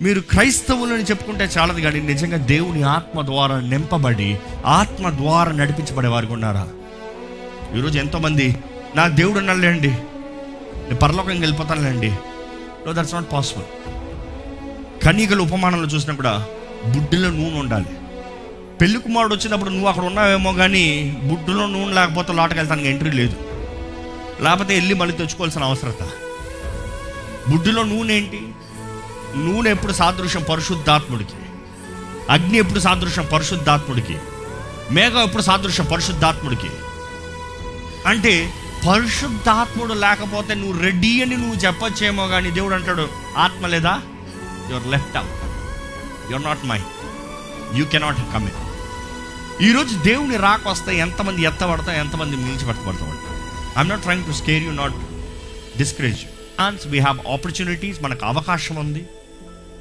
మీరు క్రైస్తవులని చెప్పుకుంటే చాలదు, కానీ నిజంగా దేవుని ఆత్మ ద్వారా నింపబడి ఆత్మ ద్వారా నడిపించబడే వారికి ఉన్నారా? ఈరోజు ఎంతోమంది నాకు దేవుడు ఉన్నాడులేండి, నేను పరలోకంకి వెళ్ళిపోతానులేండి. No, that's not possible. కన్యకల ఉపమానంలో చూసినా కూడా బుడ్డిలో నూనె ఉండాలి. పెళ్లి కుమారుడు వచ్చినప్పుడు నువ్వు అక్కడ ఉన్నావేమో, కానీ బుడ్డులో నూనె లేకపోతే లోటకి వెళ్తానికి ఎంట్రీ లేదు. లేకపోతే వెళ్ళి మళ్ళీ తెచ్చుకోవాల్సిన అవసరత. బుడ్డిలో నూనె ఏంటి? నూనె ఎప్పుడు సాదృశ్యం పరిశుద్ధాత్ముడికి, అగ్ని ఎప్పుడు సాదృశ్యం పరిశుద్ధాత్ముడికి, మేఘం ఎప్పుడు సాదృశ్యం పరిశుద్ధాత్ముడికి. అంటే పరిశుద్ధాత్ముడు లేకపోతే నువ్వు రెడీ అని నువ్వు చెప్పొచ్చేమో, కానీ దేవుడు అంటాడు ఆత్మ లేదా, you're left out, you're not mind, you cannot come in. ఈరోజు దేవుని రాకొస్తే ఎంతమంది ఎత్తబడతా, ఎంతమంది నిలిచిపెట్టబడతామండి. I'm not trying to scare you, not discourage you. We have opportunities, మనకు అవకాశం ఉంది.